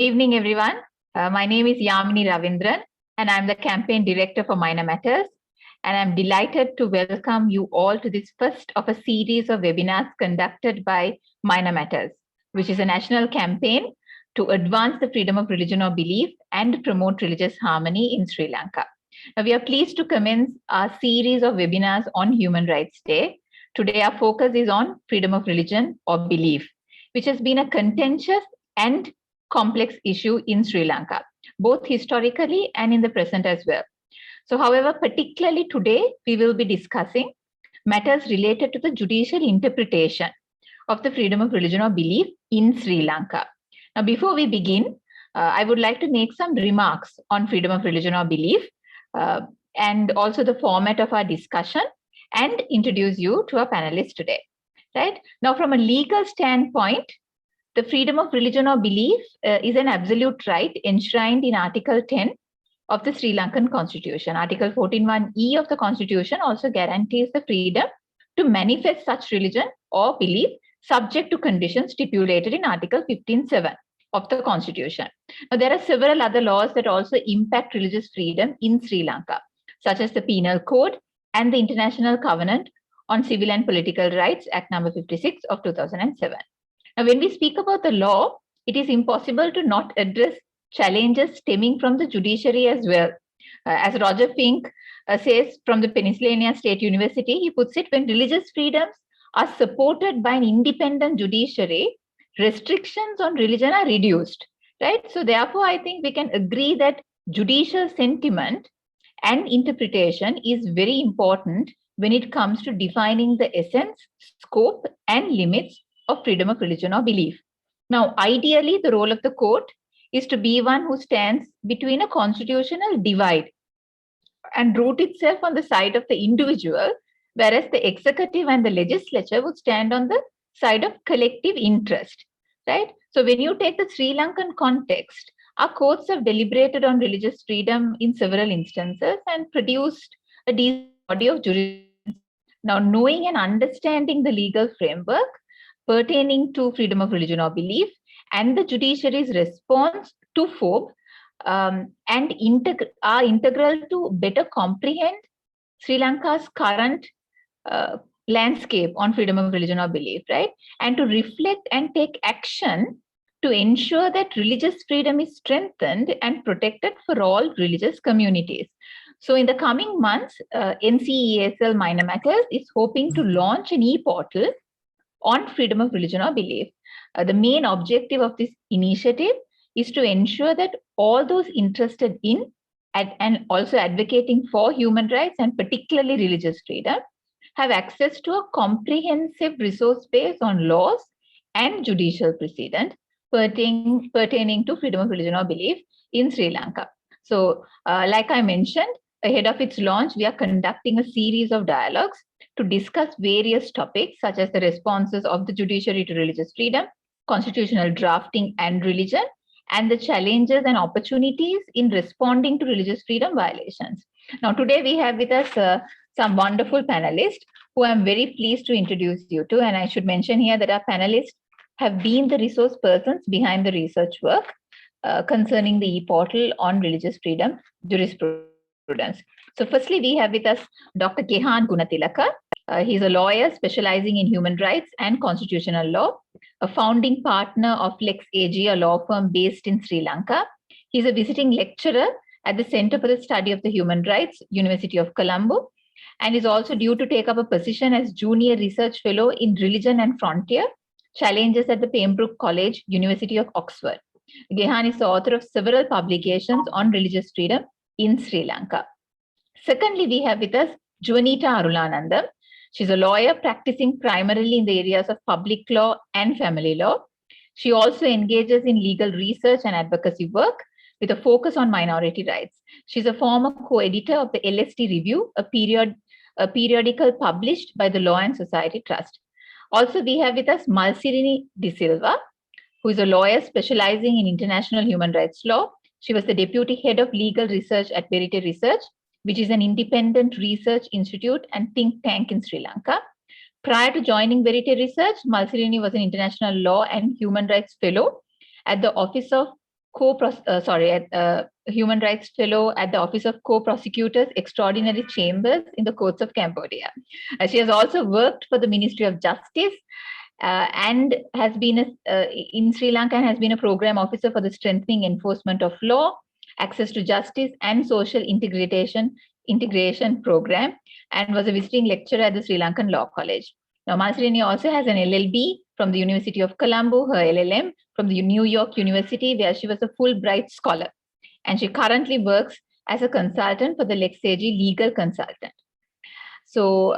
Evening, everyone. My name is Yamini Ravindran, and I'm the campaign director for Minor Matters. And I'm delighted to welcome you all to this first of a series of webinars conducted by Minor Matters, which is a national campaign to advance the freedom of religion or belief and promote religious harmony in Sri Lanka. Now, we are pleased to commence our series of webinars on Human Rights Day. Today, our focus is on freedom of religion or belief, which has been a contentious and complex issue in Sri Lanka, both historically and in the present as well. So, however, particularly today, we will be discussing matters related to the judicial interpretation of the freedom of religion or belief in Sri Lanka. Now, before we begin, I would like to make some remarks on freedom of religion or belief and also the format of our discussion and introduce you to our panelists today. Right now, from a legal standpoint, the freedom of religion or belief is an absolute right enshrined in Article 10 of the Sri Lankan Constitution. Article 14(1)(e) of the Constitution also guarantees the freedom to manifest such religion or belief subject to conditions stipulated in Article 15(7) of the Constitution. Now, there are several other laws that also impact religious freedom in Sri Lanka, such as the Penal Code and the International Covenant on Civil and Political Rights, Act number 56 of 2007. Now, when we speak about the law, it is impossible to not address challenges stemming from the judiciary as well. As Roger Fink says from the Pennsylvania State University, he puts it, when religious freedoms are supported by an independent judiciary, restrictions on religion are reduced, right? So therefore, I think we can agree that judicial sentiment and interpretation is very important when it comes to defining the essence, scope, and limits of freedom of religion or belief. Now, ideally, the role of the court is to be one who stands between a constitutional divide and root itself on the side of the individual, whereas the executive and the legislature would stand on the side of collective interest, right? So when you take the Sri Lankan context, our courts have deliberated on religious freedom in several instances and produced a decent body of jurisprudence. Now, knowing and understanding the legal framework pertaining to freedom of religion or belief and the judiciary's response to FOB are integral to better comprehend Sri Lanka's current landscape on freedom of religion or belief, right? And to reflect and take action to ensure that religious freedom is strengthened and protected for all religious communities. So in the coming months, NCESL Minor Matters is hoping to launch an e-portal on freedom of religion or belief. The main objective of this initiative is to ensure that all those interested in and also advocating for human rights and particularly religious freedom have access to a comprehensive resource base on laws and judicial precedent pertaining to freedom of religion or belief in Sri Lanka. So, like I mentioned, ahead of its launch, we are conducting a series of dialogues to discuss various topics such as the responses of the judiciary to religious freedom, constitutional drafting and religion, and the challenges and opportunities in responding to religious freedom violations. Now, today we have with us some wonderful panelists who I'm very pleased to introduce you to. And I should mention here that our panelists have been the resource persons behind the research work concerning the e-portal on religious freedom jurisprudence. So firstly, we have with us Dr. Gehan Gunatilaka. He's a lawyer specializing in human rights and constitutional law, a founding partner of Lex AG, a law firm based in Sri Lanka. He's a visiting lecturer at the Center for the Study of the Human Rights, University of Colombo, and is also due to take up a position as Junior Research Fellow in Religion and Frontier, Challenges at the Pembroke College, University of Oxford. Gehan is the author of several publications on religious freedom in Sri Lanka. Secondly, we have with us Juanita Arulanandam. She's a lawyer practicing primarily in the areas of public law and family law. She also engages in legal research and advocacy work with a focus on minority rights. She's a former co-editor of the LST Review, a periodical published by the Law and Society Trust. Also, we have with us Malsirini De Silva, who is a lawyer specializing in international human rights law. She was the deputy head of legal research at Verite Research, which is an independent research institute and think tank in Sri Lanka. Prior to joining Verite Research, Malsirini was an international law and human rights fellow at the Office of Human Rights Fellow at the Office of Co-Prosecutors Extraordinary Chambers in the Courts of Cambodia. She has also worked for the Ministry of Justice and has been in Sri Lanka and has been a program officer for the Strengthening Enforcement of Law, Access to Justice and Social Integration Program, and was a visiting lecturer at the Sri Lankan Law College. Now, Malsirini also has an LLB from the University of Colombo, her LLM from the New York University, where she was a Fulbright scholar. And she currently works as a consultant for the Lex AG legal consultant. So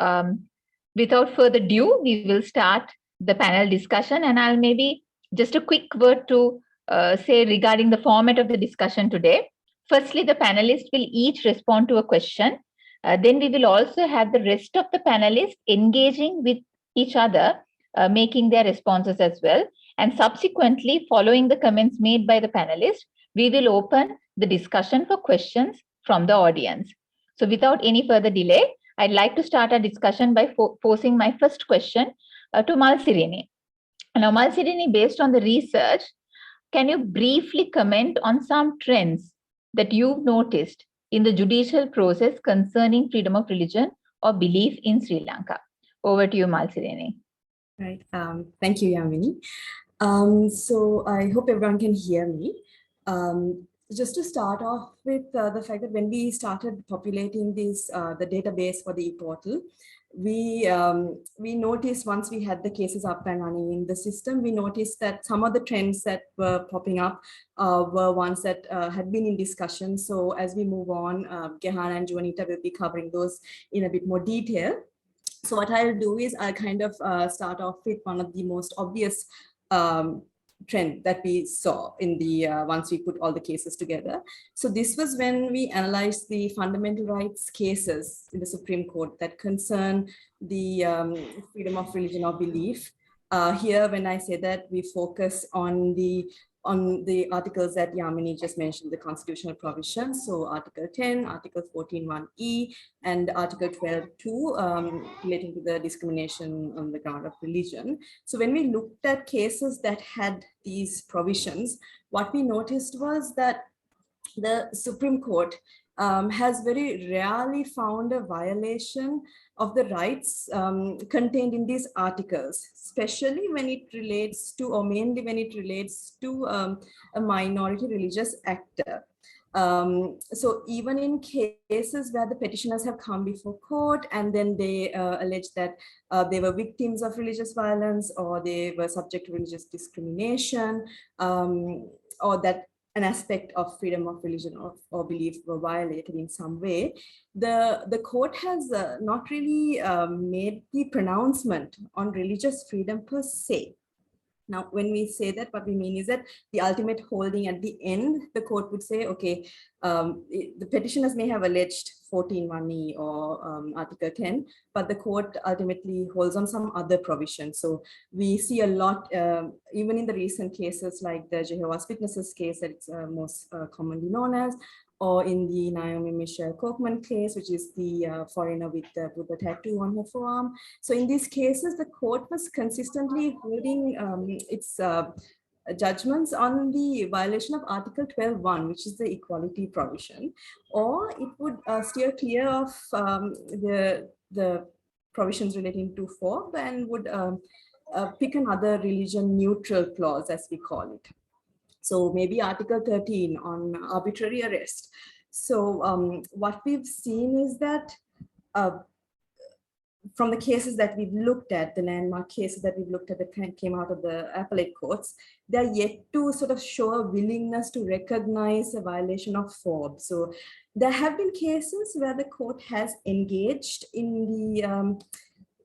without further ado, we will start the panel discussion, and I'll maybe just a quick word to say regarding the format of the discussion today. Firstly, the panelists will each respond to a question. Then we will also have the rest of the panelists engaging with each other, making their responses as well. And subsequently, following the comments made by the panelists, we will open the discussion for questions from the audience. So without any further delay, I'd like to start our discussion by posing my first question to Malsirini. Now, Malsirini, based on the research, can you briefly comment on some trends that you've noticed in the judicial process concerning freedom of religion or belief in Sri Lanka? Over to you, Malsirini. Right. Thank you, Yamini. So I hope everyone can hear me. Just to start off with the fact that when we started populating this, the database for the e-portal, we noticed once we had the cases up and running in the system, we noticed that some of the trends that were popping up were ones that had been in discussion. So as we move on, Gehan and Juanita will be covering those in a bit more detail. So what I'll do is I'll kind of start off with one of the most obvious trend that we saw in the once we put all the cases together. So this was when we analyzed the fundamental rights cases in the Supreme Court that concern the freedom of religion or belief. Here, when I say that, we focus on the articles that Yamini just mentioned, the constitutional provisions. So Article 10, Article 14(1)(e), and Article 12(2) relating to the discrimination on the ground of religion. So when we looked at cases that had these provisions, what we noticed was that the Supreme Court has very rarely found a violation of the rights contained in these articles, especially when it relates to, or mainly when it relates to a minority religious actor. So even in cases where the petitioners have come before court and then they allege that they were victims of religious violence or they were subject to religious discrimination, or that an aspect of freedom of religion or belief were violated in some way, the court has not really made the pronouncement on religious freedom per se. Now, when we say that, what we mean is that the ultimate holding at the end, the court would say, okay, the petitioners may have alleged 14(1)(e) or Article 10, but the court ultimately holds on some other provision. So we see a lot, even in the recent cases like the Jehovah's Witnesses case that it's most commonly known as, or in the Naomi Michelle Kochman case, which is the foreigner with the Buddha tattoo on her forearm. So in these cases, the court was consistently holding its judgments on the violation of Article 12(1), which is the equality provision, or it would steer clear of the provisions relating to FOB and would pick another religion neutral clause, as we call it. So maybe Article 13 on arbitrary arrest. So what we've seen is that from the cases that we've looked at, the landmark cases that we've looked at that came out of the appellate courts, they're yet to sort of show a willingness to recognize a violation of FOB. So there have been cases where the court has engaged in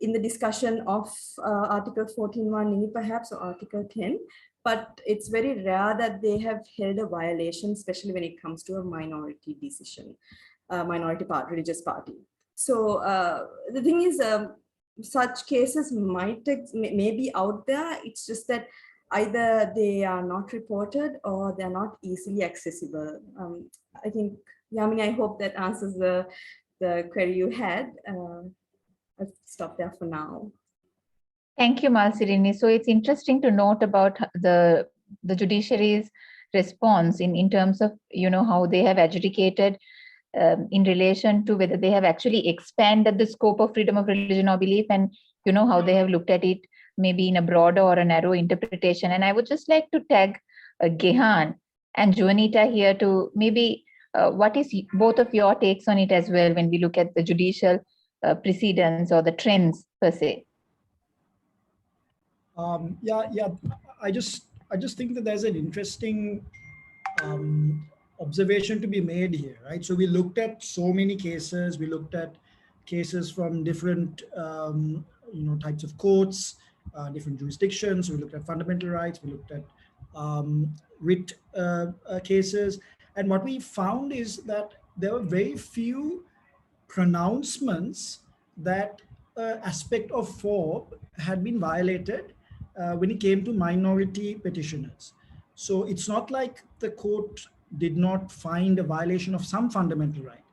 the discussion of Article 14(1)(e) perhaps, or Article 10, but it's very rare that they have held a violation, especially when it comes to a minority decision, religious party. So the thing is, such cases may be out there. It's just that either they are not reported or they're not easily accessible. I think, Yamini, I hope that answers the query you had. I'll stop there for now. Thank you, Malsirini. So it's interesting to note about the judiciary's response in terms of, how they have adjudicated in relation to whether they have actually expanded the scope of freedom of religion or belief, and how they have looked at it maybe in a broader or a narrow interpretation. And I would just like to tag Gehan and Juanita here to maybe what is both of your takes on it as well when we look at the judicial precedents or the trends per se. Yeah. I just think that there's an interesting observation to be made here, right? So we looked at so many cases. We looked at cases from different, types of courts, different jurisdictions. We looked at fundamental rights. We looked at writ cases. And what we found is that there were very few pronouncements that aspect of FOB had been violated when it came to minority petitioners. So it's not like the court did not find a violation of some fundamental right.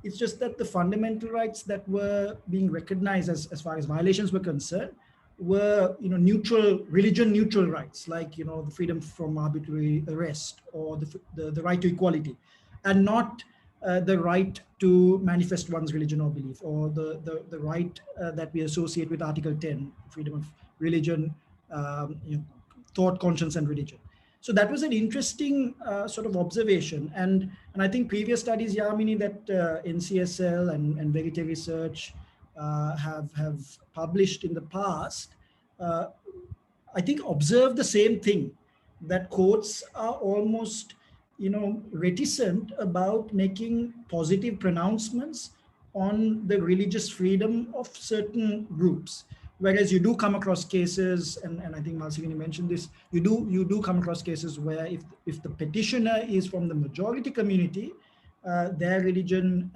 It's just that the fundamental rights that were being recognized as far as violations were concerned were, neutral, religion neutral rights, like, the freedom from arbitrary arrest or the right to equality, and not the right to manifest one's religion or belief, or the right that we associate with Article 10, freedom of religion, thought, conscience, and religion. So that was an interesting sort of observation. And I think previous studies, Yamini, that NCSL and Verite Research have published in the past, I think observe the same thing, that courts are almost, reticent about making positive pronouncements on the religious freedom of certain groups. Whereas you do come across cases, and I think Malsini mentioned this, you do come across cases where if the petitioner is from the majority community, their religion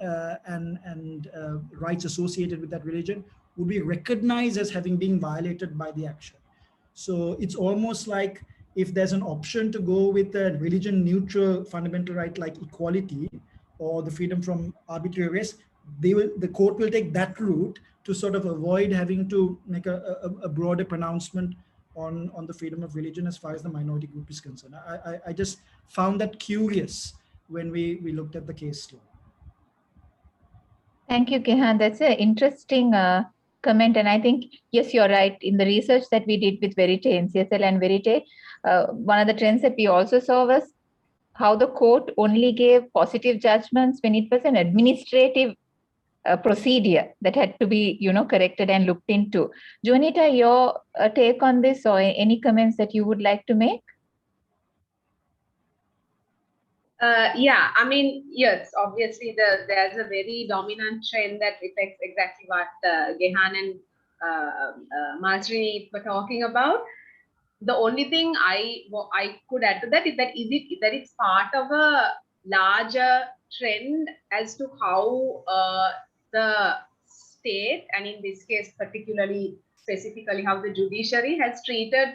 and rights associated with that religion would be recognized as having been violated by the action. So it's almost like if there's an option to go with a religion neutral fundamental right like equality or the freedom from arbitrary arrest, the court will take that route to sort of avoid having to make a broader pronouncement on the freedom of religion as far as the minority group is concerned. I just found that curious when we looked at the case law. Thank you, Gehan. That's an interesting comment. And I think, yes, you're right. In the research that we did with Verite, NCSL and Verite, one of the trends that we also saw was how the court only gave positive judgments when it was an administrative procedure that had to be, corrected and looked into. Juanita, your take on this, or any comments that you would like to make? Yeah, I mean, yes, obviously there's a very dominant trend that reflects exactly what Gehan and Malsini were talking about. The only thing I could add to that is that it's part of a larger trend as to how the state, and in this case particularly specifically how the judiciary has treated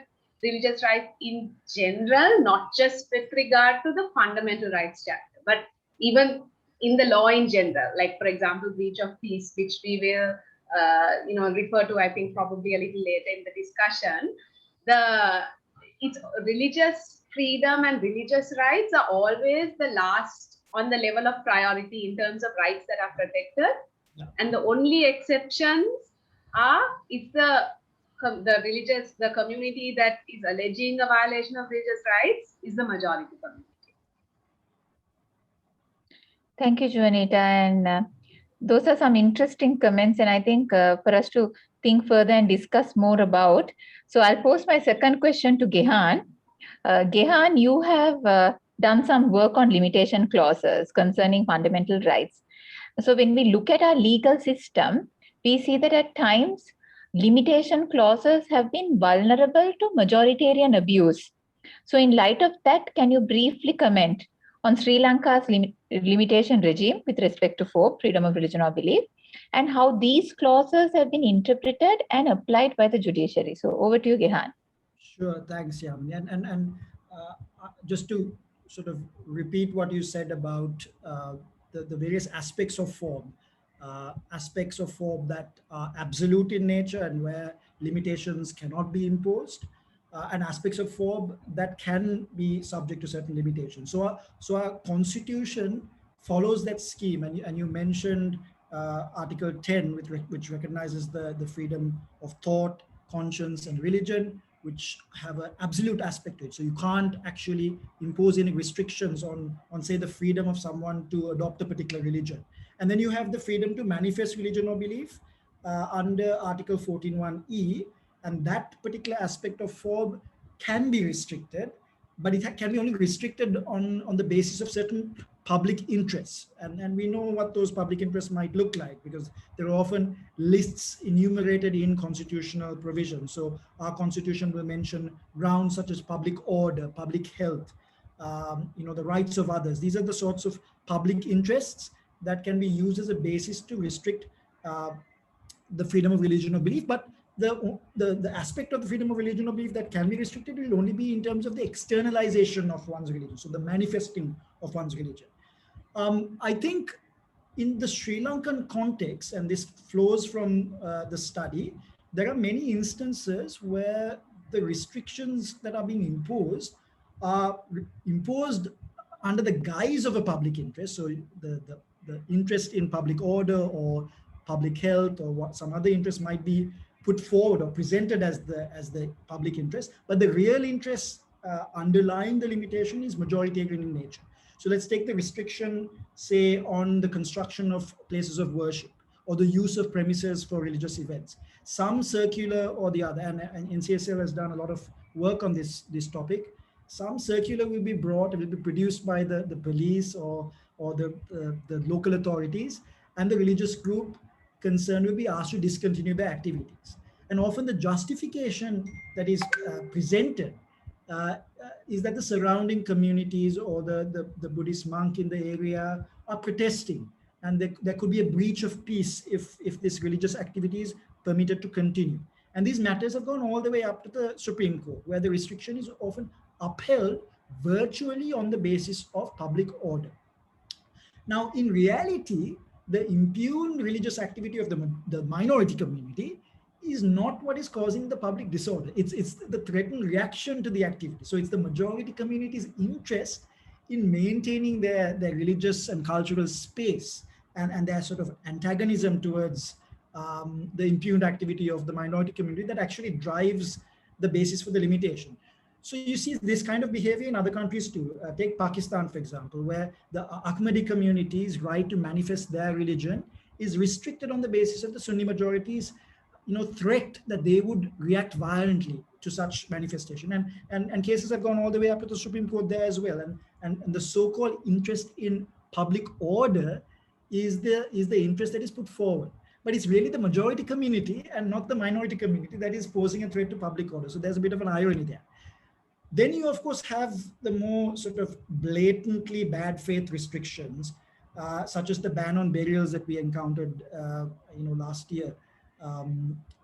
religious rights in general, not just with regard to the fundamental rights chapter, but even in the law in general. Like, for example, breach of peace, which we will refer to, I think, probably a little later in the discussion. It's religious freedom and religious rights are always the last on the level of priority in terms of rights that are protected. Yeah. And the only exceptions are if the community that is alleging a violation of religious rights is the majority community. Thank you, Juanita. And those are some interesting comments. And I think for us to think further and discuss more about. So I'll pose my second question to Gehan. Gehan, you have done some work on limitation clauses concerning fundamental rights. So when we look at our legal system, we see that at times limitation clauses have been vulnerable to majoritarian abuse. So in light of that, can you briefly comment on Sri Lanka's limitation regime with respect to FOB, freedom of religion or belief, and how these clauses have been interpreted and applied by the judiciary? So over to you, Gehan. Sure, thanks, Yamini. And just to sort of repeat what you said about the various aspects of FOB, that are absolute in nature and where limitations cannot be imposed. and aspects of FOB that can be subject to certain limitations. So our constitution follows that scheme, and you mentioned Article 10, which recognizes the freedom of thought, conscience, and religion, which have an absolute aspect to it. So you can't actually impose any restrictions on say, the freedom of someone to adopt a particular religion. And then you have the freedom to manifest religion or belief under Article 14(1)(e), and that particular aspect of FOB can be restricted, but it can be only restricted on the basis of certain public interests. And we know what those public interests might look like, because there are often lists enumerated in constitutional provisions. So our constitution will mention grounds such as public order, public health, the rights of others. These are the sorts of public interests that can be used as a basis to restrict the freedom of religion or belief. But the aspect of the freedom of religion or belief that can be restricted will only be in terms of the externalization of one's religion, so the manifesting of one's religion. I think in the Sri Lankan context, and this flows from the study, there are many instances where the restrictions that are being imposed are imposed under the guise of a public interest. So the interest in public order or public health or what some other interest might be put forward or presented as the public interest, but the real interest underlying the limitation is majoritarian in nature. So let's take the restriction, say, on the construction of places of worship or the use of premises for religious events. Some circular or the other, and NCSL has done a lot of work on this topic. Some circular will be brought, it will be produced by the police or the local authorities, and the religious group concerned will be asked to discontinue their activities. And often the justification that is presented is that the surrounding communities or the Buddhist monk in the area are protesting, and there could be a breach of peace if this religious activity is permitted to continue. And these matters have gone all the way up to the Supreme Court, where the restriction is often upheld virtually on the basis of public order. Now, in reality, the impugned religious activity of the minority community is not what is causing the public disorder. It's the threatened reaction to the activity. So it's the majority community's interest in maintaining their religious and cultural space and their sort of antagonism towards the impugned activity of the minority community that actually drives the basis for the limitation. So you see this kind of behavior in other countries too. Take Pakistan, for example, where the Ahmadi community's right to manifest their religion is restricted on the basis of the Sunni majority's threat that they would react violently to such manifestation. And cases have gone all the way up to the Supreme Court there as well. And the so-called interest in public order is the interest that is put forward. But it's really the majority community and not the minority community that is posing a threat to public order. So there's a bit of an irony there. Then you, of course, have the more sort of blatantly bad faith restrictions, such as the ban on burials that we encountered, last year.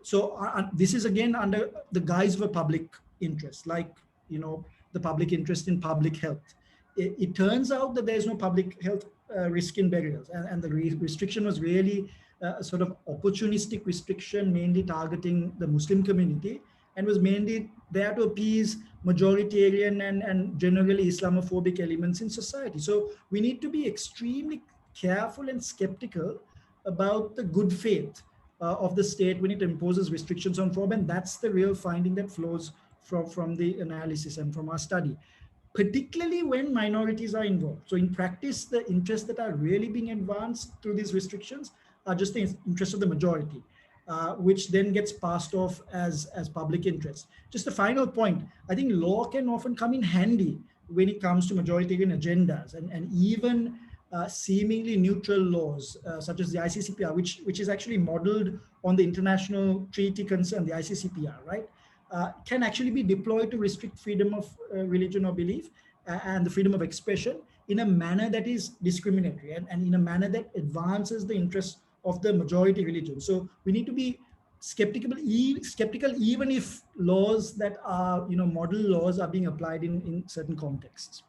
So this is again under the guise of a public interest, like, the public interest in public health. It turns out that there's no public health risk in burials, and the restriction was really a sort of opportunistic restriction, mainly targeting the Muslim community, and was mainly there to appease majoritarian and generally Islamophobic elements in society. So we need to be extremely careful and skeptical about the good faith of the state when it imposes restrictions on FOB, and that's the real finding that flows from the analysis and from our study, particularly when minorities are involved. So in practice, the interests that are really being advanced through these restrictions are just the interests of the majority, which then gets passed off as public interest. Just a final point, I think law can often come in handy when it comes to majoritarian agendas, and even seemingly neutral laws, such as the ICCPR, which is actually modeled on the international treaty concern, the ICCPR, right? Can actually be deployed to restrict freedom of religion or belief and the freedom of expression in a manner that is discriminatory and in a manner that advances the interests of the majority religion. So we need to be skeptical even if laws that are, model laws are being applied in certain contexts.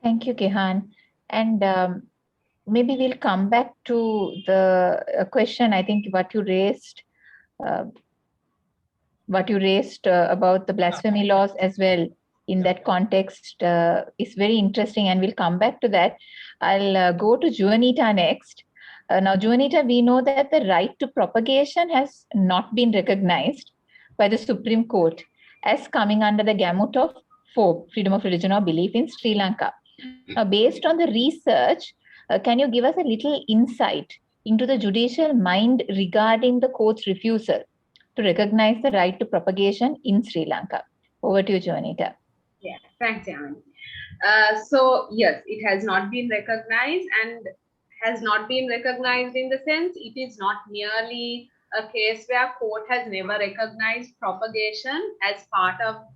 Thank you, Gihan. And maybe we'll come back to the question. I think what you raised about the blasphemy laws as well in that context is very interesting, and we'll come back to that. I'll go to Juanita next. Now, Juanita, we know that the right to propagation has not been recognized by the Supreme Court as coming under the gamut of FOB, freedom of religion or belief, in Sri Lanka. Now, based on the research, can you give us a little insight into the judicial mind regarding the court's refusal to recognize the right to propagation in Sri Lanka? Over to you, Juanita. Yeah, thanks, Yamini. So yes, it has not been recognized, and has not been recognized in the sense it is not merely a case where court has never recognized propagation as part of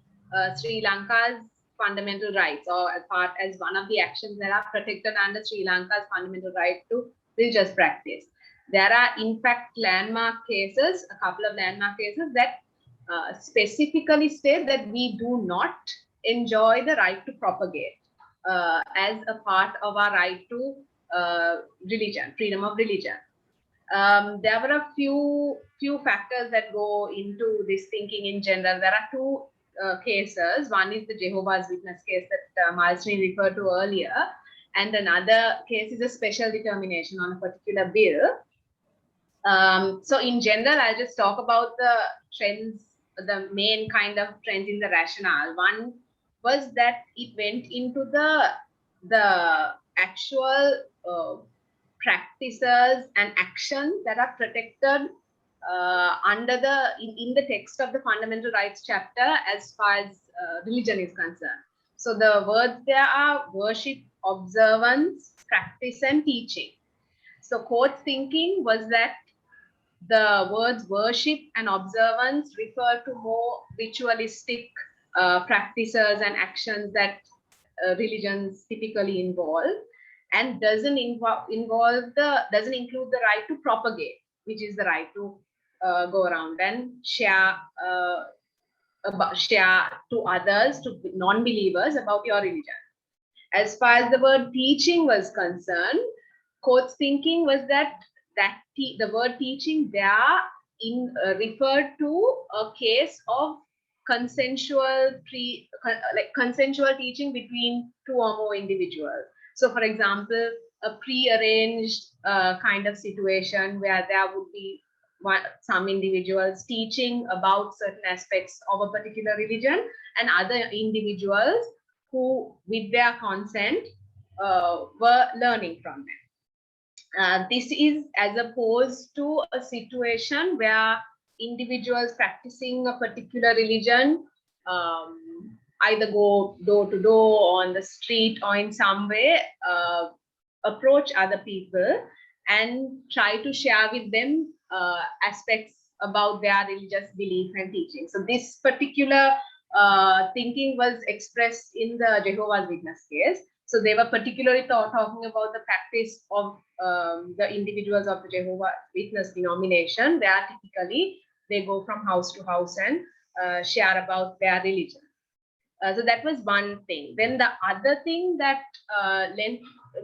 Sri Lanka's fundamental rights, or as one of the actions that are protected under Sri Lanka's fundamental right to religious practice. There are in fact landmark cases, a couple of landmark cases that specifically state that we do not enjoy the right to propagate as a part of our right to religion, freedom of religion. There were a few factors that go into this thinking in general. There are two cases. One is the Jehovah's Witness case that Malsini referred to earlier, and another case is a special determination on a particular bill. So in general, I'll just talk about the trends, the main kind of trends in the rationale. One was that it went into the actual practices and actions that are protected under in the text of the fundamental rights chapter as far as religion is concerned. So the words there are worship, observance, practice, and teaching. So court's thinking was that the words worship and observance refer to more ritualistic practices and actions that religions typically involve, and doesn't include the right to propagate, which is the right to go around and share to others, to non-believers, about your religion. As far as the word teaching was concerned, court's thinking was that the word teaching there referred to a case of consensual teaching between two or more individuals. So, for example, a pre-arranged kind of situation where there would be some individuals teaching about certain aspects of a particular religion, and other individuals who, with their consent, were learning from them. This is as opposed to a situation where individuals practicing a particular religion either go door to door on the street or in some way approach other people and try to share with them aspects about their religious belief and teaching. So this particular thinking was expressed in the Jehovah's Witness case. So they were particularly talking about the practice of the individuals of the Jehovah's Witness denomination, where typically they go from house to house and share about their religion. So that was one thing. Then the other thing that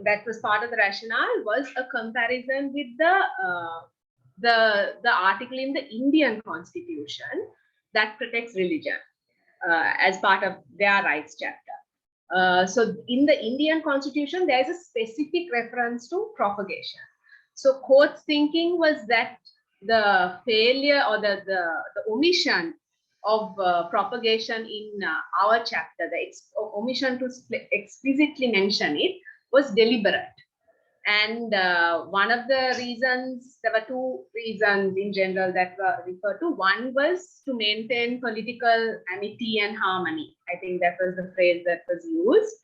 that was part of the rationale was a comparison with the article in the Indian Constitution that protects religion as part of their rights chapter. So in the Indian Constitution, there is a specific reference to propagation. So court's thinking was that the failure or the omission of propagation in our chapter, the omission to explicitly mention it, was deliberate. And one of the reasons, there were two reasons in general that were referred to. One was to maintain political amity and harmony. I think that was the phrase that was used.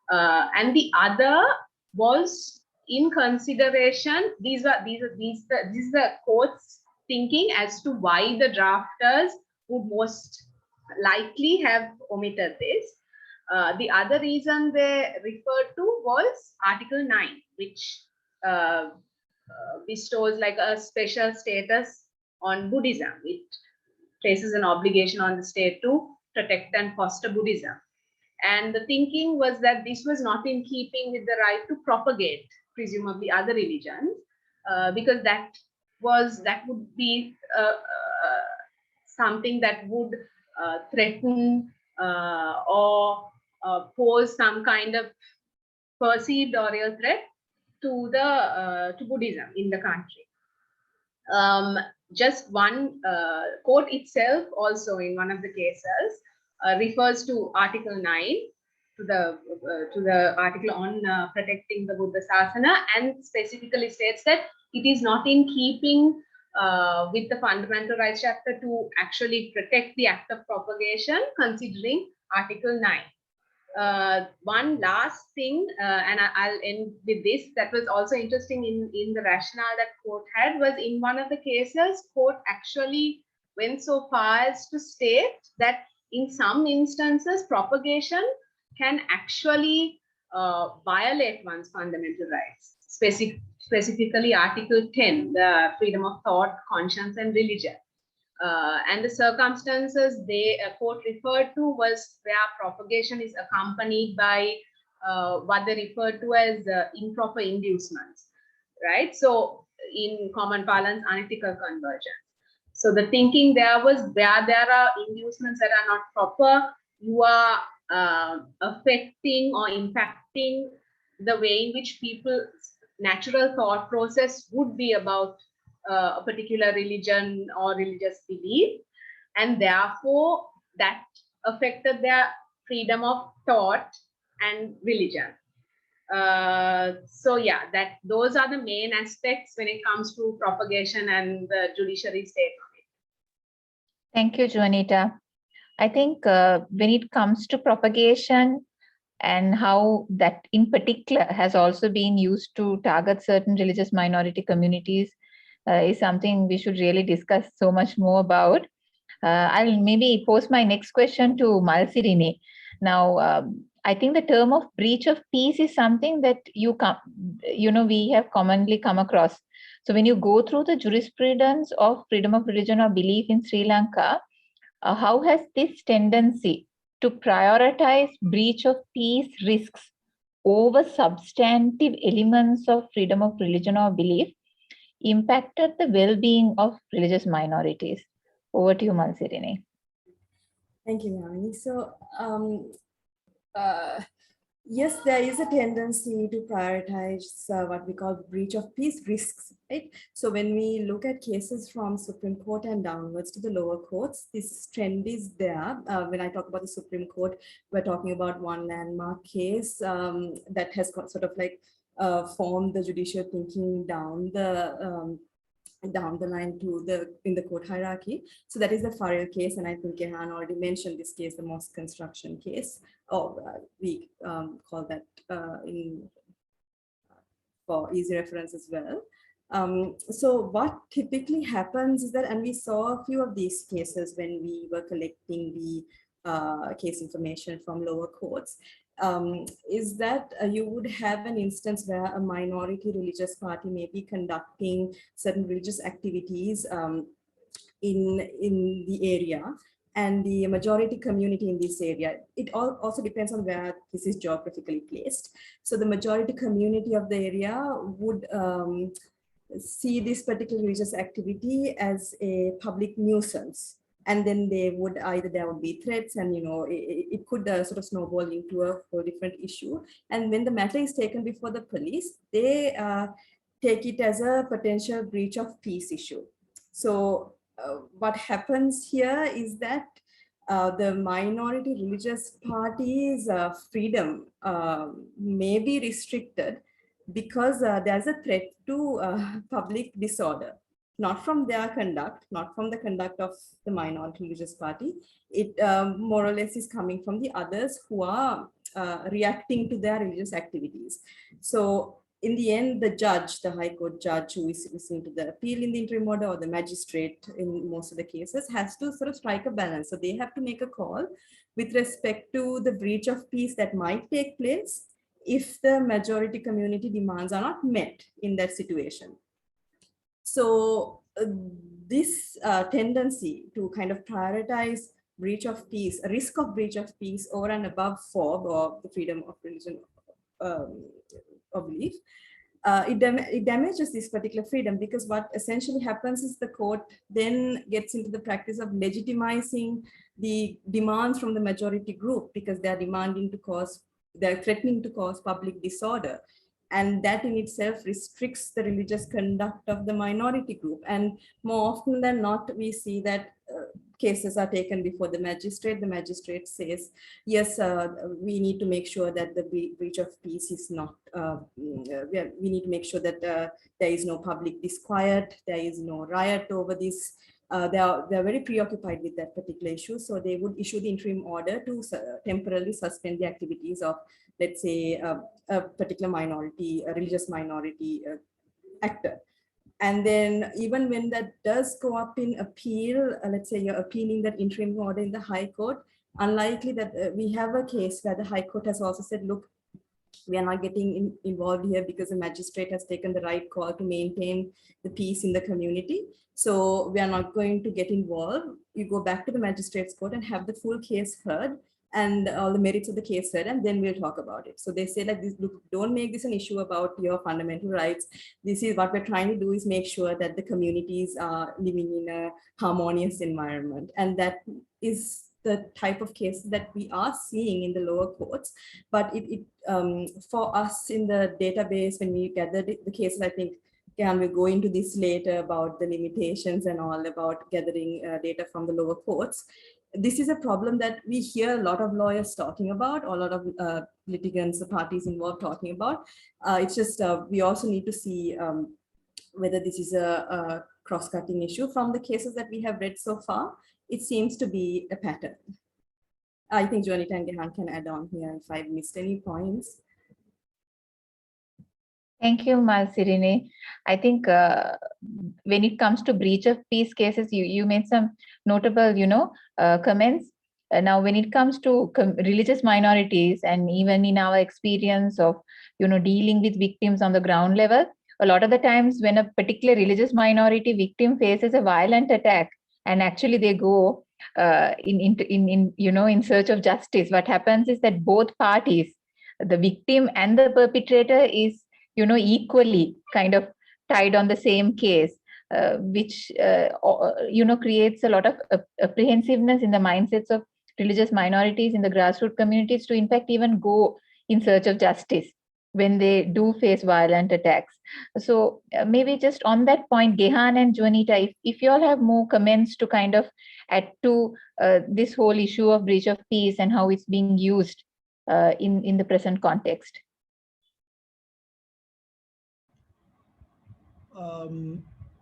And the other was in consideration. This is the court's thinking as to why the drafters would most likely have omitted this. The other reason they referred to was Article 9, which bestows like a special status on Buddhism. It places an obligation on the state to protect and foster Buddhism. And the thinking was that this was not in keeping with the right to propagate presumably other religions, because that would be something that would threaten or pose some kind of perceived or real threat to to Buddhism in the country. Just one quote itself also in one of the cases refers to Article 9, to the article on protecting the Buddha Sasana, and specifically states that it is not in keeping with the Fundamental Rights Chapter to actually protect the act of propagation, considering Article 9. One last thing, and I'll end with this, that was also interesting in the rationale that court had, was in one of the cases, court actually went so far as to state that in some instances, propagation can actually violate one's fundamental rights, specifically Article 10, the freedom of thought, conscience, and religion. And the circumstances the court referred to was where propagation is accompanied by what they referred to as improper inducements, right? So in common parlance, unethical conversion. So the thinking there was where there are inducements that are not proper, you are affecting or impacting the way in which people's natural thought process would be about a particular religion or religious belief, and therefore that affected their freedom of thought and religion. So yeah, those are the main aspects when it comes to propagation and the judiciary's take on it. Thank you, Juanita. I think when it comes to propagation and how that in particular has also been used to target certain religious minority communities is something we should really discuss so much more about. I'll maybe pose my next question to Malsirini. Now, I think the term of breach of peace is something that we have commonly come across. So when you go through the jurisprudence of freedom of religion or belief in Sri Lanka, how has this tendency to prioritize breach of peace risks over substantive elements of freedom of religion or belief impacted the well-being of religious minorities? Over to you, Malsirini. Thank you, Yamini. So, yes, there is a tendency to prioritize what we call breach of peace risks, right? So when we look at cases from Supreme Court and downwards to the lower courts, this trend is there. When I talk about the Supreme Court, we're talking about one landmark case that has got sort of like formed the judicial thinking down the line to in the court hierarchy. So that is the Farrell case, and I think Kehan already mentioned this case, the mosque construction case, or we call that for easy reference as well. So what typically happens is that, and we saw a few of these cases when we were collecting the case information from lower courts, is that you would have an instance where a minority religious party may be conducting certain religious activities in the area, and the majority community in this area, it also depends on where this is geographically placed. So the majority community of the area would see this particular religious activity as a public nuisance. And then there would be threats, and it could sort of snowball into a whole different issue. And when the matter is taken before the police, they take it as a potential breach of peace issue. So what happens here is that the minority religious party's freedom may be restricted because there's a threat to public disorder. Not from their conduct, not from the conduct of the minority religious party. It more or less is coming from the others who are reacting to their religious activities. So in the end, the judge, the High Court judge who is listening to the appeal in the interim order, or the magistrate in most of the cases, has to sort of strike a balance. So they have to make a call with respect to the breach of peace that might take place if the majority community demands are not met in that situation. So this tendency to kind of prioritize breach of peace, a risk of breach of peace over and above FOB, or the freedom of religion or belief, it damages this particular freedom, because what essentially happens is the court then gets into the practice of legitimizing the demands from the majority group, because they're threatening to cause public disorder. And that in itself restricts the religious conduct of the minority group. And more often than not, we see that cases are taken before the magistrate. The magistrate says, yes, we need to make sure that the breach of peace is not, we need to make sure that there is no public disquiet, there is no riot over this. They're very preoccupied with that particular issue. So they would issue the interim order to temporarily suspend the activities of, let's say, a particular minority, a religious minority actor. And then even when that does go up in appeal, let's say you're appealing that interim order in the High Court, unlikely that we have a case where the High Court has also said, look, we are not getting involved here because the magistrate has taken the right call to maintain the peace in the community. So we are not going to get involved. You go back to the magistrate's court and have the full case heard and all the merits of the case heard, and then we'll talk about it. So they say like this, look, don't make this an issue about your fundamental rights. This is what we're trying to do, is make sure that the communities are living in a harmonious environment. And that is the type of cases that we are seeing in the lower courts. But for us in the database, when we gather the cases, I think we'll go into this later about the limitations and all about gathering data from the lower courts. This is a problem that we hear a lot of lawyers talking about, or a lot of litigants, the parties involved talking about. It's just, we also need to see whether this is a cross-cutting issue. From the cases that we have read so far, it seems to be a pattern. I think Jonita and Gehan can add on here if I've missed any points. Thank you, Malsirine. I think when it comes to breach of peace cases, you made some notable, comments. Now, when it comes to religious minorities, and even in our experience of, dealing with victims on the ground level, a lot of the times when a particular religious minority victim faces a violent attack, and actually they go in search of justice, what happens is that both parties, the victim and the perpetrator, is equally kind of tied on the same case, which creates a lot of apprehensiveness in the mindsets of religious minorities in the grassroots communities to in fact even go in search of justice when they do face violent attacks. So maybe just on that point, Gehan and Jonita, if you all have more comments to kind of add to this whole issue of breach of peace and how it's being used in the present context.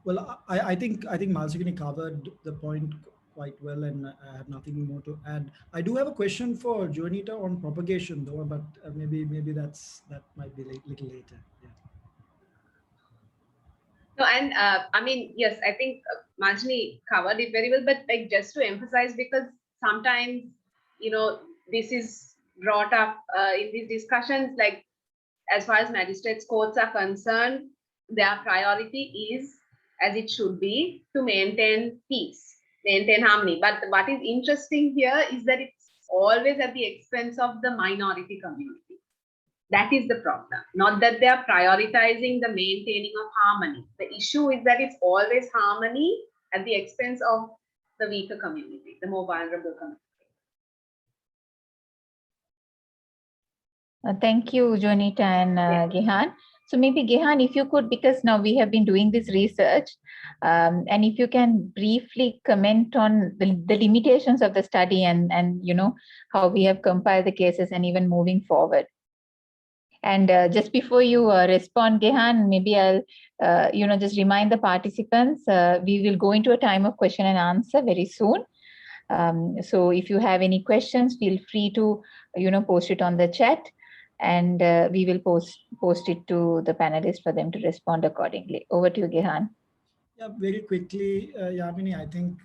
Well, I think Malsirine covered the point quite well, and I have nothing more to add. I do have a question for Jonita on propagation, though, but maybe that might be a little later. Yeah. No, and I mean, yes, I think Malsirine covered it very well, but like just to emphasize, because sometimes, this is brought up in these discussions, like as far as magistrates courts are concerned, their priority is, as it should be, to maintain peace, maintain harmony. But what is interesting here is that it's always at the expense of the minority community. That is the problem. Not that they are prioritizing the maintaining of harmony. The issue is that it's always harmony at the expense of the weaker community, the more vulnerable community. Thank you, Jonita and Gehan. So maybe Gehan, if you could, because now we have been doing this research, and if you can briefly comment on the limitations of the study and how we have compiled the cases and even moving forward. And just before you respond, Gehan, maybe I'll just remind the participants, we will go into a time of question and answer very soon. So if you have any questions, feel free to post it on the chat. And we will post it to the panelists for them to respond accordingly. Over to you, Gehan. Yeah, very quickly, Yamini, I think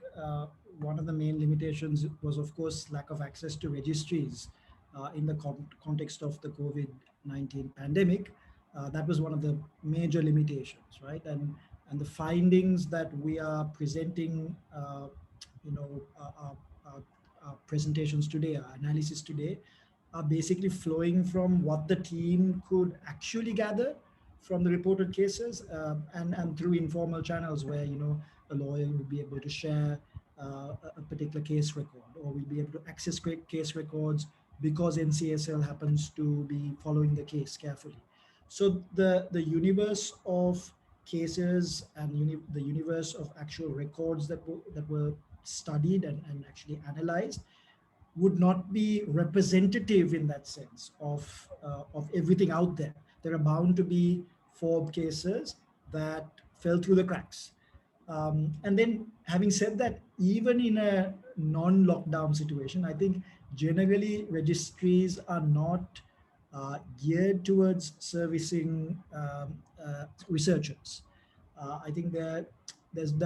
one of the main limitations was, of course, lack of access to registries in the context of the COVID-19 pandemic. That was one of the major limitations, right? And the findings that we are presenting, our presentations today, our analysis today, are basically flowing from what the team could actually gather from the reported cases, and through informal channels where, a lawyer will be able to share a particular case record, or will be able to access case records because NCSL happens to be following the case carefully. So the universe of cases and the universe of actual records that were studied and actually analyzed would not be representative in that sense of everything out there. There are bound to be FOB cases that fell through the cracks. And then, having said that, even in a non-lockdown situation, I think generally registries are not geared towards servicing researchers. I think there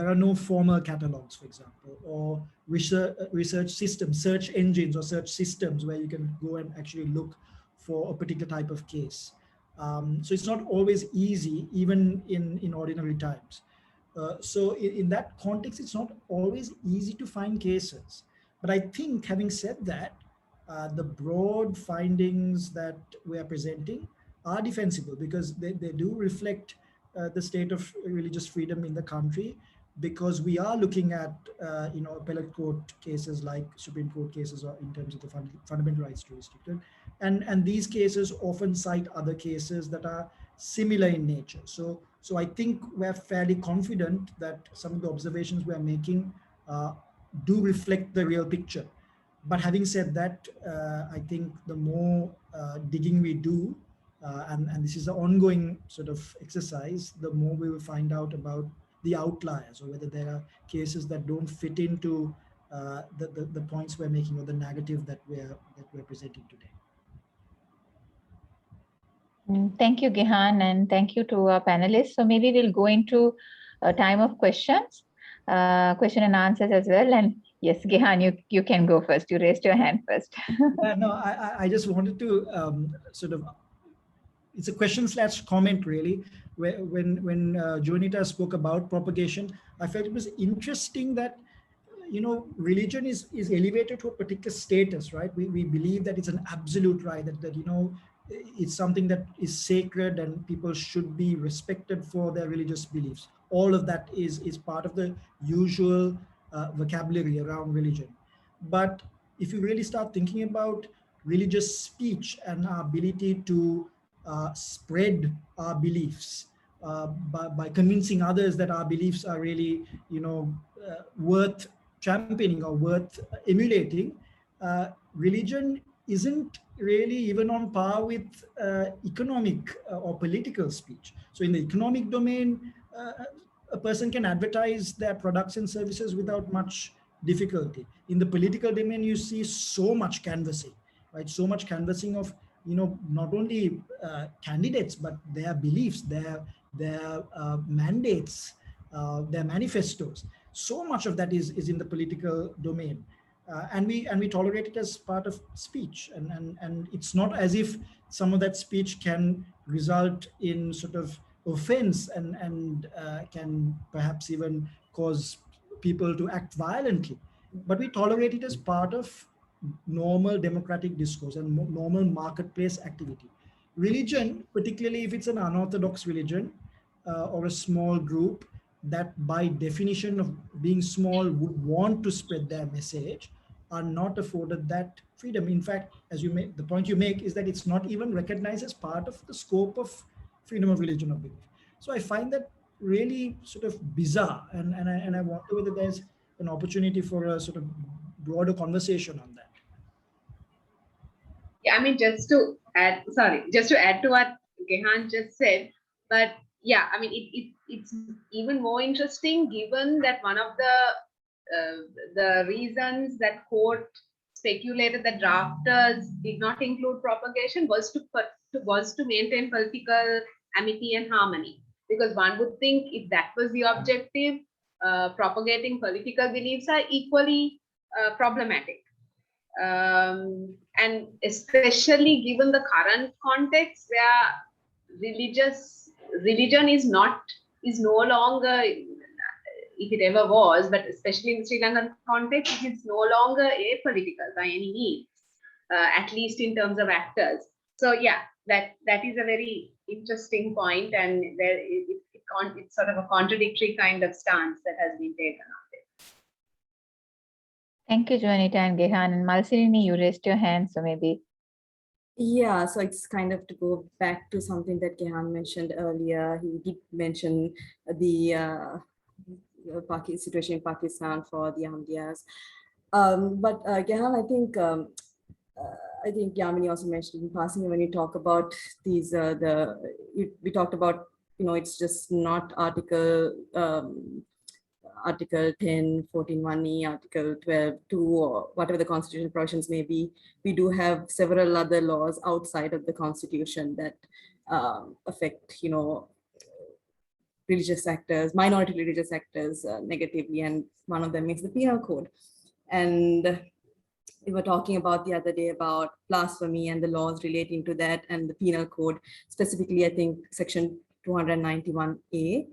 are no formal catalogs, for example, or research systems, search engines or search systems where you can go and actually look for a particular type of case. So it's not always easy, even in ordinary times. So in that context, it's not always easy to find cases. But I think, having said that, the broad findings that we are presenting are defensible because they do reflect the state of religious freedom in the country, because we are looking at appellate court cases like Supreme Court cases, or in terms of the fundamental rights jurisdiction, and these cases often cite other cases that are similar in nature. So I think we're fairly confident that some of the observations we're making do reflect the real picture. But having said that, I think the more digging we do, and this is an ongoing sort of exercise, the more we will find out about the outliers, or whether there are cases that don't fit into the points we're making, or the narrative that we're presenting today. Thank you, Gihan, and thank you to our panelists. So maybe we'll go into a time of questions, question and answers as well. And yes, Gihan, you can go first. You raised your hand first. No, I just wanted to sort of, it's a question/comment really. When Jonita spoke about propagation, I felt it was interesting that, religion is elevated to a particular status, right? We believe that it's an absolute right, that it's something that is sacred and people should be respected for their religious beliefs. All of that is part of the usual vocabulary around religion. But if you really start thinking about religious speech and our ability to spread our beliefs by convincing others that our beliefs are really, worth championing or worth emulating, religion isn't really even on par with economic or political speech. So in the economic domain, a person can advertise their products and services without much difficulty. In the political domain, you see so much canvassing, right? So much canvassing of, not only candidates, but their beliefs, their mandates, their manifestos. So much of that is in the political domain. And we tolerate it as part of speech, and it's not as if some of that speech can result in sort of offense and can perhaps even cause people to act violently. But we tolerate it as part of normal democratic discourse and normal marketplace activity. Religion, particularly if it's an unorthodox religion or a small group that by definition of being small would want to spread their message, are not afforded that freedom. In fact, the point you make is that it's not even recognized as part of the scope of freedom of religion or belief. So I find that really sort of bizarre, and I wonder whether there's an opportunity for a sort of broader conversation on that. Yeah, I mean, just to add to what Gihan just said, but yeah, I mean, it's even more interesting given that one of the reasons that court speculated that drafters did not include propagation was to maintain political amity and harmony. Because one would think if that was the objective, propagating political beliefs are equally problematic. And especially given the current context where religion is no longer, if it ever was, but especially in the Sri Lankan context, it is no longer apolitical by any means, at least in terms of actors. So yeah, that is a very interesting point, and it's sort of a contradictory kind of stance that has been taken on it. Thank you, Juanita and Gehan. And Malsirini, you raised your hand, so maybe. Yeah, so it's kind of to go back to something that Gehan mentioned earlier. He did mention the situation in Pakistan for the Ahmadiyas. But Gehan, I think Yamini also mentioned in passing when you talk about these, we talked about, it's just not Article 10, 14, 1E, Article 12, 2, or whatever the constitutional provisions may be. We do have several other laws outside of the constitution that affect, religious actors, minority religious actors negatively, and one of them is the penal code. And we were talking about the other day about blasphemy and the laws relating to that, and the penal code, specifically, I think section 291A.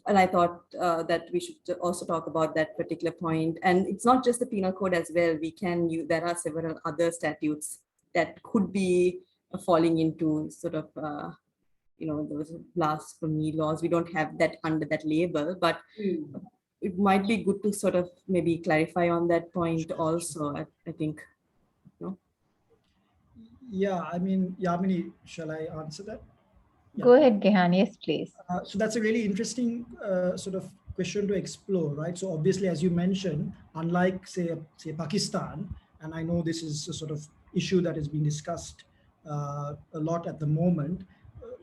And I thought that we should also talk about that particular point. And it's not just the penal code as well. There are several other statutes that could be falling into sort of, those blasphemy laws. We don't have that under that label, but it might be good to sort of maybe clarify on that point also, I think. Yeah, I mean, Yamini, shall I answer that? Yeah. Go ahead, Gehan. Yes, please. So that's a really interesting sort of question to explore, right? So obviously, as you mentioned, unlike say Pakistan, and I know this is a sort of issue that is being discussed a lot at the moment,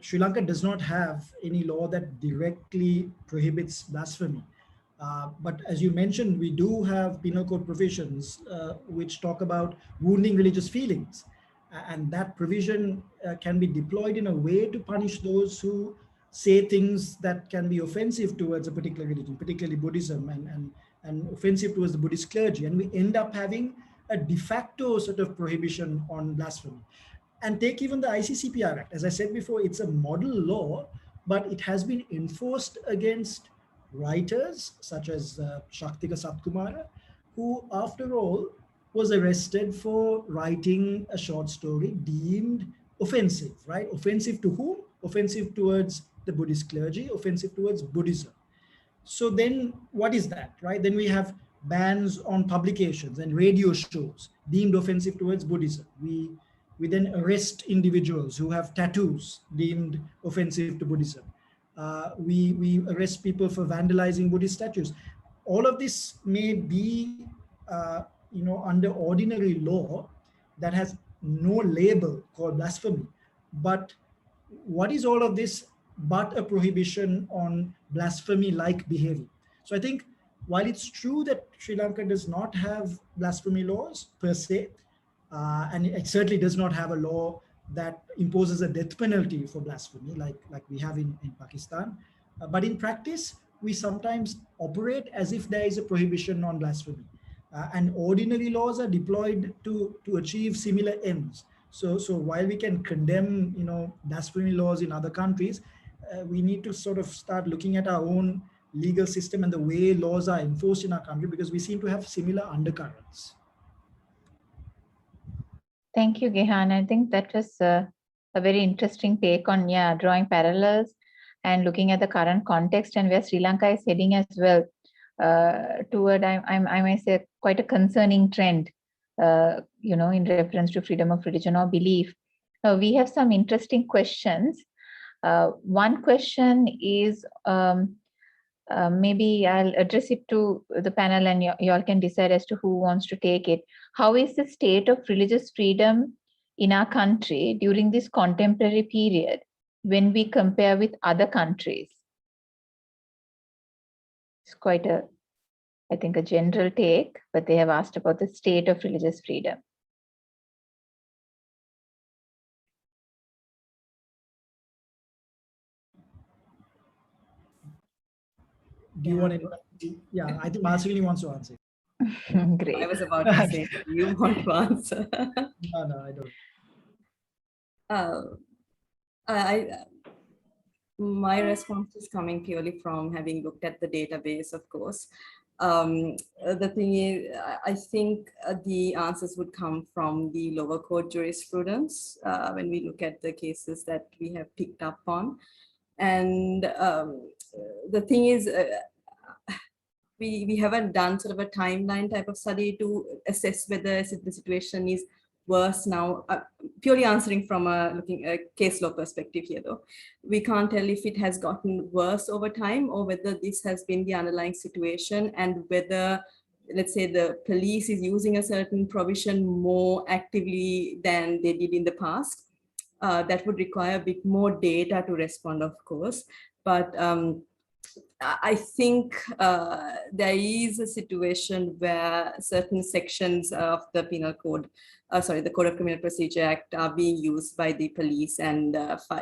Sri Lanka does not have any law that directly prohibits blasphemy. But as you mentioned, we do have penal code provisions which talk about wounding religious feelings. And that provision can be deployed in a way to punish those who say things that can be offensive towards a particular religion, particularly Buddhism, and offensive towards the Buddhist clergy. And we end up having a de facto sort of prohibition on blasphemy. And take even the ICCPR Act. As I said before, it's a model law, but it has been enforced against writers such as Shaktika Satkumara, who, after all, was arrested for writing a short story deemed offensive, right? Offensive to whom? Offensive towards the Buddhist clergy, offensive towards Buddhism. So then what is that, right? Then we have bans on publications and radio shows deemed offensive towards Buddhism. We then arrest individuals who have tattoos deemed offensive to Buddhism. We arrest people for vandalizing Buddhist statues. All of this may be under ordinary law that has no label called blasphemy. But what is all of this but a prohibition on blasphemy-like behavior? So I think while it's true that Sri Lanka does not have blasphemy laws per se, and it certainly does not have a law that imposes a death penalty for blasphemy like we have in Pakistan, but in practice, we sometimes operate as if there is a prohibition on blasphemy. And ordinary laws are deployed to achieve similar ends. So while we can condemn, blasphemy laws in other countries, we need to sort of start looking at our own legal system and the way laws are enforced in our country, because we seem to have similar undercurrents. Thank you, Gehan. I think that was a very interesting take on, drawing parallels and looking at the current context and where Sri Lanka is heading as well. Toward, I may say, quite a concerning trend, in reference to freedom of religion or belief. We have some interesting questions. One question is, maybe I'll address it to the panel and you all can decide as to who wants to take it. How is the state of religious freedom in our country during this contemporary period when we compare with other countries? It's quite I think, a general take, but they have asked about the state of religious freedom. Do you want to? Yeah, I think Malsirini wants to answer. Great. I was about to say, you want to answer. No, I don't. My response is coming purely from having looked at the database, of course. The thing is, I think the answers would come from the lower court jurisprudence when we look at the cases that we have picked up on. And the thing is, we haven't done sort of a timeline type of study to assess whether the situation is worse now. Purely answering from a case law perspective here, though, we can't tell if it has gotten worse over time or whether this has been the underlying situation, and whether, let's say, the police is using a certain provision more actively than they did in the past. That would require a bit more data to respond, of course. But I think there is a situation where certain sections of the penal code, the Code of Criminal Procedure Act, are being used by the police, and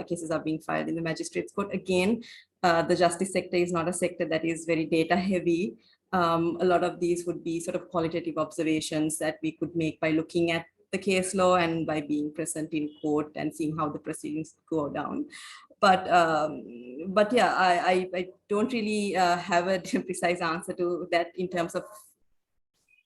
cases are being filed in the magistrates court. Again, the justice sector is not a sector that is very data heavy. A lot of these would be sort of qualitative observations that we could make by looking at the case law and by being present in court and seeing how the proceedings go down. But yeah, I don't really have a precise answer to that in terms of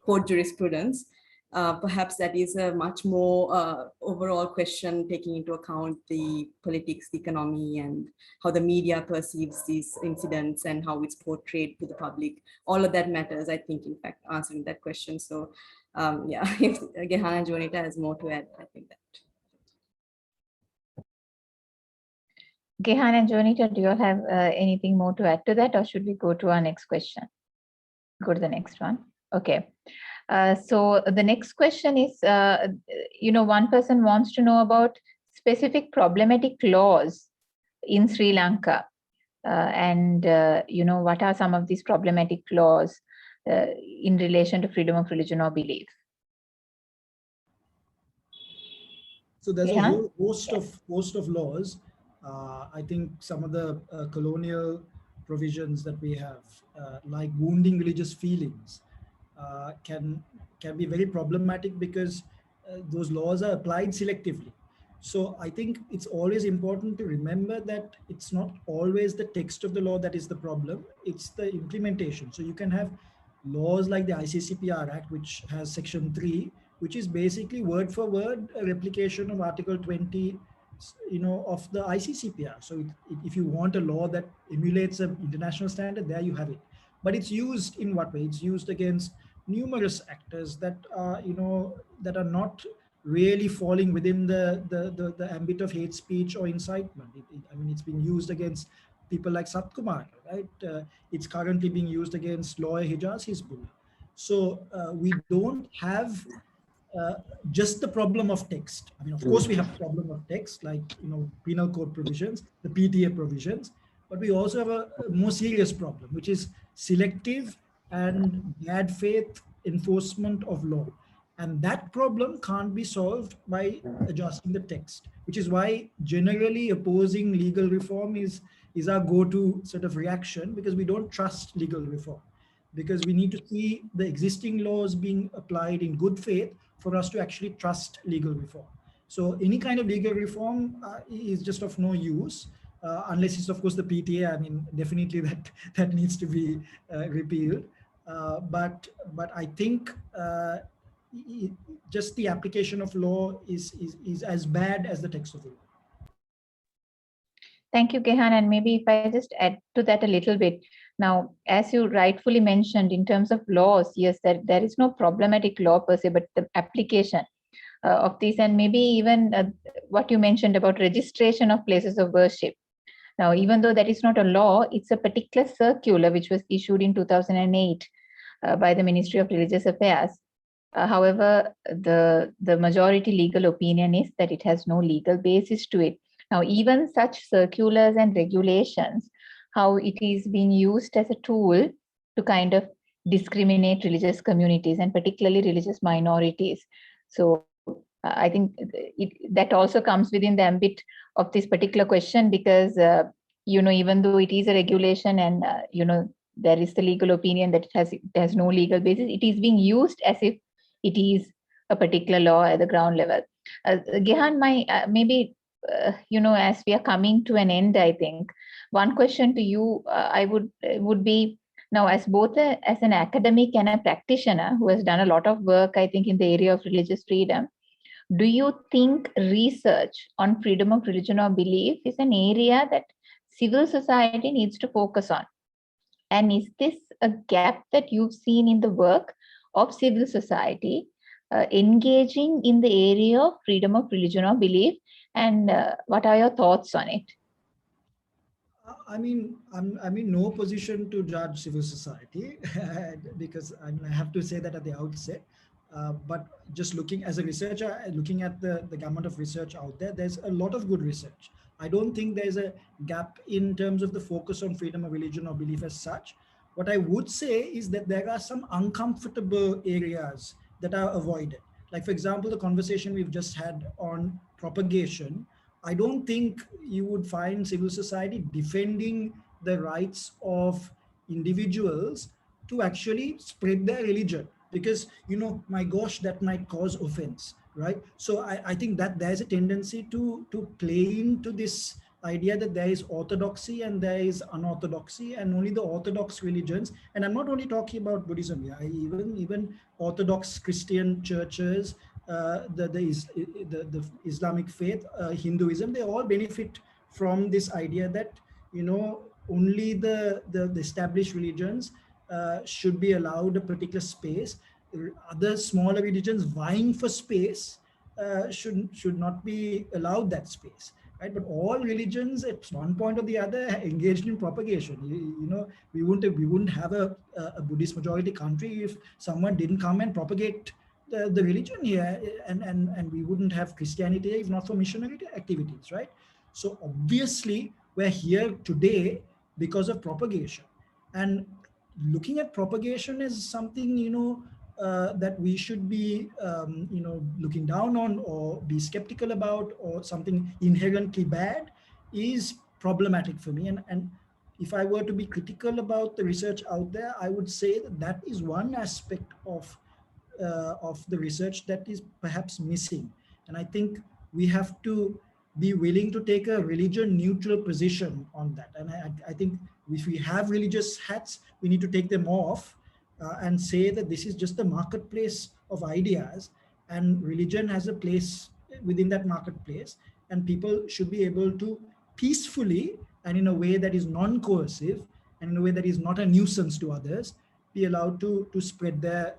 court jurisprudence. Perhaps that is a much more overall question, taking into account the politics, the economy, and how the media perceives these incidents and how it's portrayed to the public. All of that matters, I think, in fact, answering that question. So yeah, if Gehan and Jonita has more to add, I think that. Gehan and Jonita, do you all have anything more to add to that, or should we go to our next question? Go to the next one. Okay. So the next question is, one person wants to know about specific problematic laws in Sri Lanka. What are some of these problematic laws in relation to freedom of religion or belief? So there's a whole host of laws. I think some of the colonial provisions that we have, like wounding religious feelings, can be very problematic because those laws are applied selectively. So I think it's always important to remember that it's not always the text of the law that is the problem, it's the implementation. So you can have laws like the ICCPR Act, which has Section 3, which is basically word for word a replication of Article 20 of the ICCPR. So if you want a law that emulates an international standard, there you have it. But it's used in what way? It's used against numerous actors that are, that are not really falling within the ambit of hate speech or incitement. It's been used against people like Sat Kumar, right? It's currently being used against lawyer Hijaz Hizbullah. So we don't have just the problem of text. Of course, we have a problem of text, like penal code provisions, the PTA provisions, but we also have a more serious problem, which is selective and bad faith enforcement of law. And that problem can't be solved by adjusting the text, which is why generally opposing legal reform is our go-to sort of reaction, because we don't trust legal reform, because we need to see the existing laws being applied in good faith for us to actually trust legal reform. So any kind of legal reform is just of no use, unless it's, of course, the PTA. Definitely that needs to be repealed. But I think just the application of law is as bad as the text of the law. Thank you, Gehan. And maybe if I just add to that a little bit. Now, as you rightfully mentioned, in terms of laws, yes, there is no problematic law per se, but the application of these, and maybe even what you mentioned about registration of places of worship. Now, even though that is not a law, it's a particular circular which was issued in 2008 by the Ministry of Religious Affairs. However, the majority legal opinion is that it has no legal basis to it. Now, even such circulars and regulations, how it is being used as a tool to kind of discriminate religious communities and particularly religious minorities. So I think that also comes within the ambit of this particular question, because, even though it is a regulation and, there is the legal opinion that it has no legal basis, it is being used as if it is a particular law at the ground level. Gehan, maybe, as we are coming to an end, I think one question to you, would be, Now, as as an academic and a practitioner who has done a lot of work, I think, in the area of religious freedom, do you think research on freedom of religion or belief is an area that civil society needs to focus on? And is this a gap that you've seen in the work of civil society engaging in the area of freedom of religion or belief? And what are your thoughts on it? I mean, I'm in no position to judge civil society because I have to say that at the outset. But just looking as a researcher, looking at the gamut of research out there, there's a lot of good research. I don't think there's a gap in terms of the focus on freedom of religion or belief as such. What I would say is that there are some uncomfortable areas that are avoided. Like, for example, the conversation we've just had on propagation. I don't think you would find civil society defending the rights of individuals to actually spread their religion, because, my gosh, that might cause offense, right? So I think that there's a tendency to play into this idea that there is orthodoxy and there is unorthodoxy, and only the orthodox religions, and I'm not only talking about Buddhism here, even Orthodox Christian churches, the Islamic faith, Hinduism, they all benefit from this idea that, only the established religions should be allowed a particular space. Other smaller religions vying for space should not be allowed that space, right? But all religions at one point or the other engaged in propagation. We wouldn't have a Buddhist majority country if someone didn't come and propagate the religion here, and we wouldn't have Christianity if not for missionary activities, right? So obviously we're here today because of propagation, and looking at propagation as something, that we should be, looking down on or be skeptical about, or something inherently bad, is problematic for me. And if I were to be critical about the research out there, I would say that is one aspect of the research that is perhaps missing. And I think we have to be willing to take a religion neutral position on that. And I think if we have religious hats, we need to take them off and say that this is just a marketplace of ideas, and religion has a place within that marketplace, and people should be able to peacefully, and in a way that is non-coercive, and in a way that is not a nuisance to others, be allowed to spread their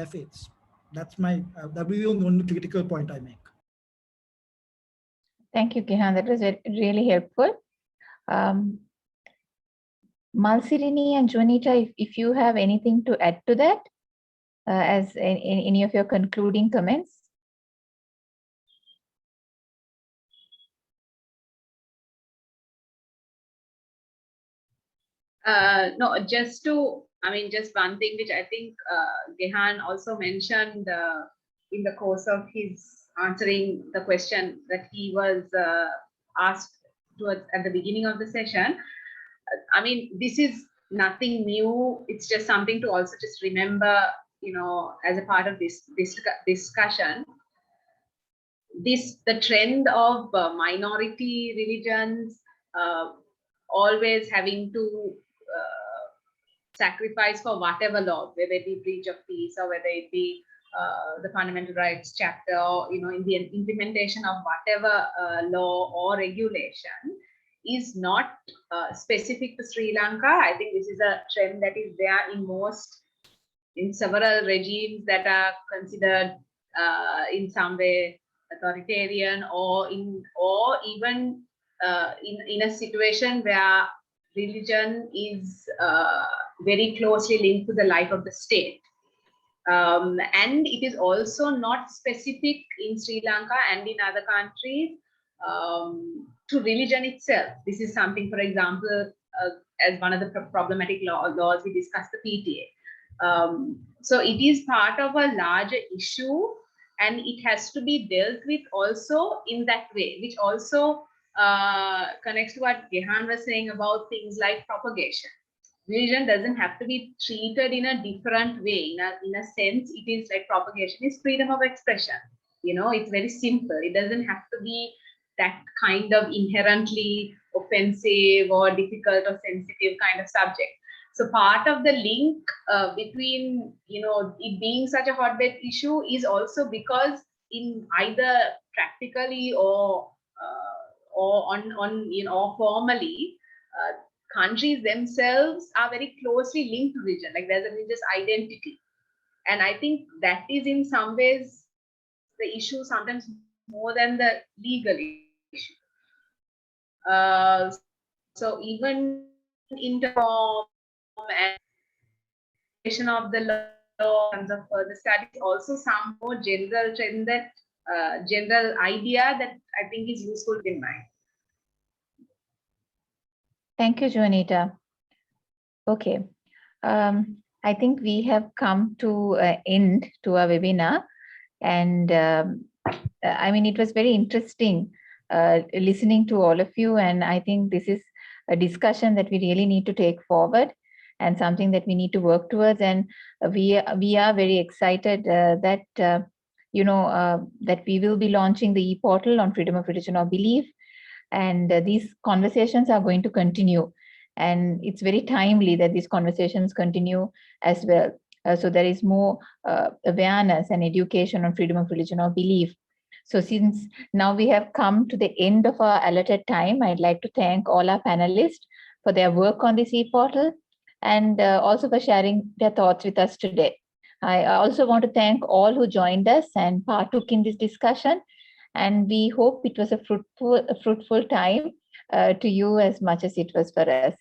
faiths. That's my that will be the only critical point I make. Thank you, Gihan. That was really helpful. Malsirini and Juanita, if you have anything to add to that, as in any of your concluding comments. No, just one thing which I think Gihan also mentioned in the course of his answering the question that he was asked at the beginning of the session. This is nothing new. It's just something to also just remember, as a part of this discussion. The trend of minority religions always having to sacrifice for whatever law, whether it be breach of peace or whether it be the fundamental rights chapter, or in the implementation of whatever law or regulation, is not specific to Sri Lanka. I think this is a trend that is there in several regimes that are considered in some way authoritarian, or even in a situation where religion is very closely linked to the life of the state. And it is also not specific in Sri Lanka and in other countries to religion itself. This is something, for example, as one of the problematic laws we discussed, the PTA. So it is part of a larger issue, and it has to be dealt with also in that way, which also connects to what Gihan was saying about things like propagation. Religion doesn't have to be treated in a different way. In a sense, it is like propagation is freedom of expression. It's very simple. It doesn't have to be that kind of inherently offensive or difficult or sensitive kind of subject. So part of the link between, it being such a hotbed issue is also because in either practically or or formally, countries themselves are very closely linked to religion. Like there's a religious identity, and I think that is in some ways the issue, sometimes more than the legal issue. So even in terms and of the law and of further studies, also some more general trend that general idea that I think is useful in mind. Thank you, Juanita. Okay. I think we have come to an end to our webinar. And I mean, it was very interesting listening to all of you. And I think this is a discussion that we really need to take forward and something that we need to work towards. And we are very excited that, that we will be launching the e-portal on freedom of religion or belief. And these conversations are going to continue. And it's very timely that these conversations continue as well. So there is more awareness and education on freedom of religion or belief. So since now we have come to the end of our allotted time, I'd like to thank all our panelists for their work on this e-portal and also for sharing their thoughts with us today. I also want to thank all who joined us and partook in this discussion. And we hope it was a fruitful time to you as much as it was for us.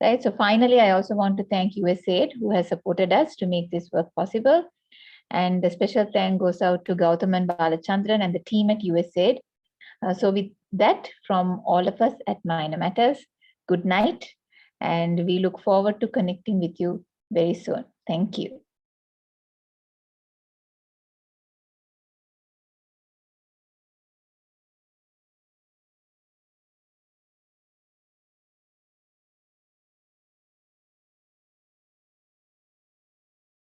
Right. So finally, I also want to thank USAID, who has supported us to make this work possible. And a special thank goes out to Gautam and Balachandran and the team at USAID. So with that, from all of us at Minor Matters, good night. And we look forward to connecting with you very soon. Thank you.